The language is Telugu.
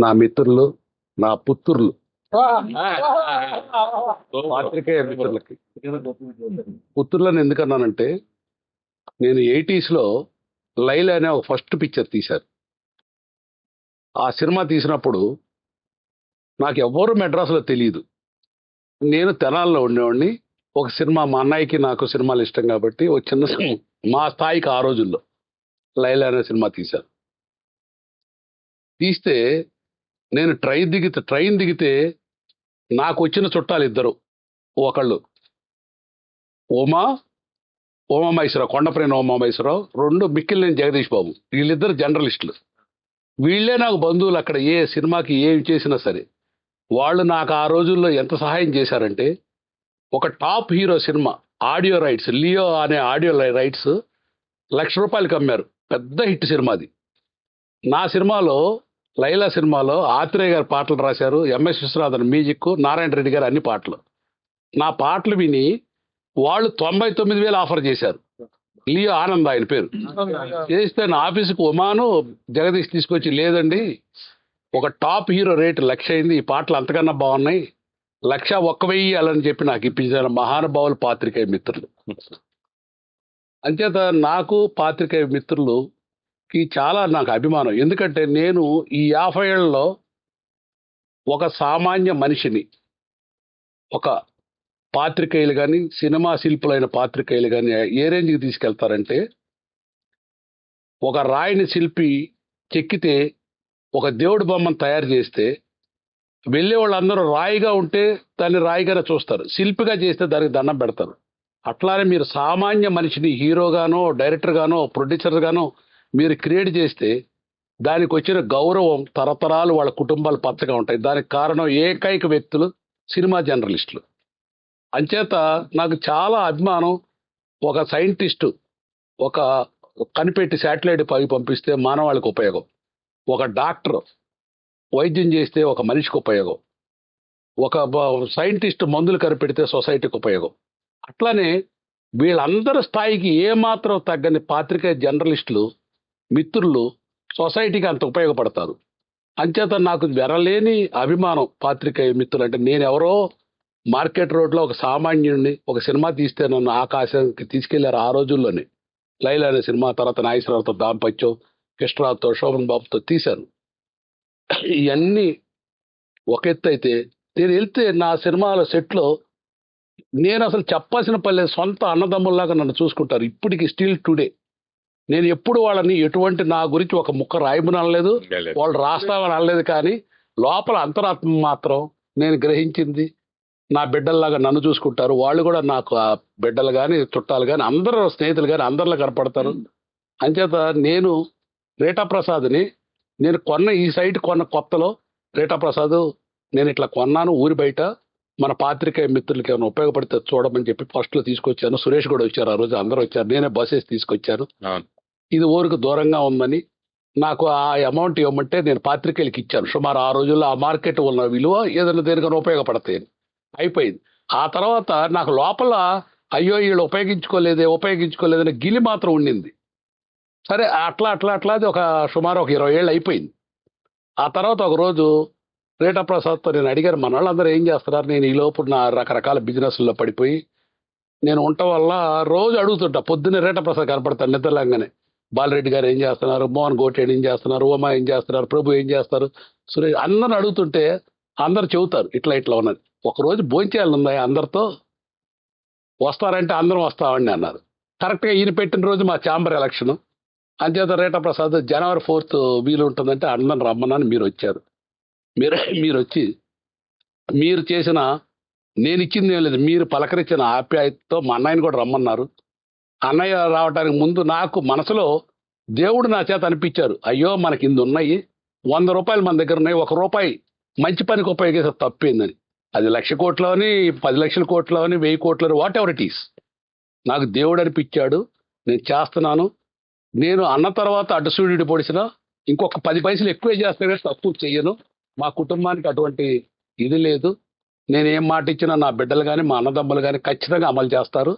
నా మిత్రులు, నా పుత్రులు, పాత్రికేయ మిత్రులకి పుత్రులను ఎందుకన్నానంటే, నేను 80s లైలా అనే ఒక ఫస్ట్ పిక్చర్ తీశారు. ఆ సినిమా తీసినప్పుడు నాకు ఎవ్వరూ మెడ్రాస్లో తెలియదు. నేను తెనాల్లో ఉండేవాడిని. ఒక సినిమా మా అన్నయ్యకి నాకు సినిమాలు ఇష్టం కాబట్టి ఒక చిన్న మా స్థాయికి ఆ రోజుల్లో లైలా అనే సినిమా తీశారు. తీస్తే నేను ట్రైన్ దిగితే నాకు వచ్చిన చుట్టాలు ఇద్దరు. ఒకళ్ళు ఉమామహేశ్వరరావు, కొండపరేని ఉమామహేశ్వరరావు, రెండు మిక్కిలినేని జగదీష్ బాబు. వీళ్ళిద్దరు జర్నలిస్టులు. వీళ్ళే నాకు బంధువులు. అక్కడ ఏ సినిమాకి ఏం చేసినా సరే వాళ్ళు నాకు ఆ రోజుల్లో ఎంత సహాయం చేశారంటే, ఒక top hero cinema audio rights, Leo అనే ఆడియో రైట్స్ ₹1,00,000 అమ్మారు. పెద్ద హిట్ సినిమా అది. నా సినిమాలో, లైలా సినిమాలో ఆత్రేయ గారు పాటలు రాశారు, ఎంఎస్ విశ్వనాథన్ మ్యూజిక్, నారాయణ రెడ్డి గారు అన్ని పాటలు. నా పాటలు విని వాళ్ళు 99,000 ఆఫర్ చేశారు. లియో ఆనంద్ ఆయన పేరు. చేస్తే నా ఆఫీసుకు ఉమాను జగదీష్ తీసుకొచ్చి, లేదండి ఒక టాప్ హీరో రేటు 1,00,000 అయింది, ఈ పాటలు అంతకన్నా బాగున్నాయి, 1,01,000 అని చెప్పి నాకు ఇప్పించారు మహానుభావులు పాత్రికేయ మిత్రులు. అంచేత నాకు పాత్రికేయ మిత్రులుకి చాలా నాకు అభిమానం. ఎందుకంటే నేను ఈ 50 ఏళ్లలో ఒక సామాన్య మనిషిని, ఒక పాత్రికేయులు కానీ, సినిమా శిల్పులైన పాత్రికేయులు కానీ ఏ రేంజ్కి తీసుకెళ్తారంటే, ఒక రాయిని శిల్పి చెక్కితే, ఒక దేవుడి బొమ్మను తయారు చేస్తే వెళ్ళే వాళ్ళందరూ రాయిగా ఉంటే దాన్ని రాయిగానే చూస్తారు, శిల్పిగా చేస్తే దానికి దండం పెడతారు. అట్లానే మీరు సామాన్య మనిషిని హీరోగానో, డైరెక్టర్గానో, ప్రొడ్యూసర్గానో మీరు క్రియేట్ చేస్తే దానికి వచ్చిన గౌరవం తరతరాలు వాళ్ళ కుటుంబాలు పచ్చగా ఉంటాయి. దానికి కారణం ఏకైక వ్యక్తులు సినిమా జర్నలిస్టులు. అంచేత నాకు చాలా అభిమానం. ఒక సైంటిస్టు ఒక కనిపెట్టి శాటిలైట్ పై పంపిస్తే మానవాళికి ఉపయోగం, ఒక డాక్టర్ వైద్యం చేస్తే ఒక మనిషికి ఉపయోగం, ఒక సైంటిస్ట్ మందులు కనిపెడితే సొసైటీకి ఉపయోగం. అట్లానే వీళ్ళందరి స్థాయికి ఏమాత్రం తగ్గని పాత్రికేయ జర్నలిస్టులు మిత్రులు సొసైటీకి అంత ఉపయోగపడతారు. అంచేత నాకు వెరలేని అభిమానం పాత్రికేయ మిత్రులు అంటే. నేను ఎవరో మార్కెట్ రోడ్లో ఒక సామాన్యుడిని, ఒక సినిమా తీస్తే నన్ను ఆకాశానికి తీసుకెళ్లారు ఆ రోజుల్లోనే. లైలా అనే సినిమా, తర్వాత నాగేశ్వరరావుతో దాంపత్యం, కృష్ణరావుతో, శోభన్ బాబుతో తీశాను. ఇవన్నీ ఒక ఎత్తు అయితే, నేను వెళ్తే నా సినిమాల సెట్లో నేను అసలు చెప్పాల్సిన పని, సొంత అన్నదమ్ముల్లాగా నన్ను చూసుకుంటారు ఇప్పటికి, స్టిల్ టుడే. నేను ఎప్పుడు వాళ్ళని ఎటువంటి నా గురించి ఒక ముక్క రాయమని అనలేదు, వాళ్ళు రాస్తామని అనలేదు. కానీ లోపల అంతరాత్మ మాత్రం నేను గ్రహించింది, నా బిడ్డల్లాగా నన్ను చూసుకుంటారు. వాళ్ళు కూడా నాకు ఆ బిడ్డలు కానీ, చుట్టాలు కానీ, అందరూ స్నేహితులు కానీ అందరిలో కనపడతారు. అంచేత నేను రేటాప్రసాద్ని నేను ఈ సైట్ కొన్న కొత్తలో, రేటాప్రసాద్ నేను ఇట్లా కొన్నాను ఊరి బయట, మన పాత్రికేయ మిత్రులకి ఏమైనా ఉపయోగపడితే చూడమని చెప్పి ఫస్ట్లో తీసుకొచ్చాను. సురేష్ కూడా వచ్చారు ఆ రోజు, అందరూ వచ్చారు, నేనే బస్సెస్ తీసుకొచ్చాను. ఇది ఊరికి దూరంగా ఉందని నాకు ఆ అమౌంట్ ఇవ్వమంటే నేను పాత్రికేయులకి ఇచ్చాను. సుమారు ఆ రోజుల్లో ఆ మార్కెట్ ఉన్న విలువ ఏదైనా దేనికైనా ఉపయోగపడతాయి అయిపోయింది. ఆ తర్వాత నాకు లోపల అయ్యో వీళ్ళు ఉపయోగించుకోలేదనే గిలి మాత్రం ఉండింది. సరే అట్లా అది ఒక సుమారు ఒక 20 ఏళ్ళు అయిపోయింది. ఆ తర్వాత ఒకరోజు రేటాప్రసాద్తో నేను అడిగాను, మన వాళ్ళందరూ ఏం చేస్తున్నారు, నేను ఈ లోపు నా రకరకాల బిజినెస్లో పడిపోయి నేను ఉండటం వల్ల రోజు అడుగుతుంటా. పొద్దున్నే రేటాప్రసాద్ కనపడతాను నిద్రలాగానే, బాలరెడ్డి గారు ఏం చేస్తున్నారు, మోహన్ గోటేడ్ ఏం చేస్తున్నారు, ఉమా ఏం చేస్తున్నారు, ప్రభు ఏం చేస్తారు, సురేష్, అందరిని అడుగుతుంటే అందరు చెబుతారు ఇట్లా ఉన్నది. ఒకరోజు భోంచేయాలని ఉందా అందరితో, వస్తారంటే అందరం వస్తామని అన్నారు. కరెక్ట్గా ఈయన పెట్టిన రోజు మా ఛాంబర్ ఎలక్షన్. అంచేత రేటాప్రసాద్ January 4th వీలు ఉంటుందంటే అందరం రమ్మన్నాను. మీరు వచ్చారు. మీరు వచ్చి మీరు చేసిన, నేను ఇచ్చింది ఏం లేదు, మీరు పలకరించిన ఆప్యాయతతో మా అన్నయ్యని కూడా రమ్మన్నారు. అన్నయ్య రావడానికి ముందు నాకు మనసులో దేవుడు నా చేత అనిపించారు, అయ్యో మనకి ఇన్ని ఉన్నాయి, ₹100 మన దగ్గర ఉన్నాయి, ₹1 మంచి పనికి ఉపయోగిస్తే తప్పేందని. అది 1,00,000 కోట్లని, 10 లక్షల కోట్లని, 1000 కోట్లని, వాట్ ఎవర్ ఇట్ ఈస్, నాకు దేవుడు అనిపించాడు, నేను చేస్తున్నాను. నేను అన్న తర్వాత అటు సూర్యుడు పొడిచినా ఇంకొక 10 పైసలు ఎక్కువే చేస్తే తక్కువ చెయ్యను. మా కుటుంబానికి అటువంటి ఇది లేదు. నేనేం మాట ఇచ్చినా నా బిడ్డలు కానీ, మా అన్నదమ్ములు కానీ ఖచ్చితంగా అమలు చేస్తారు.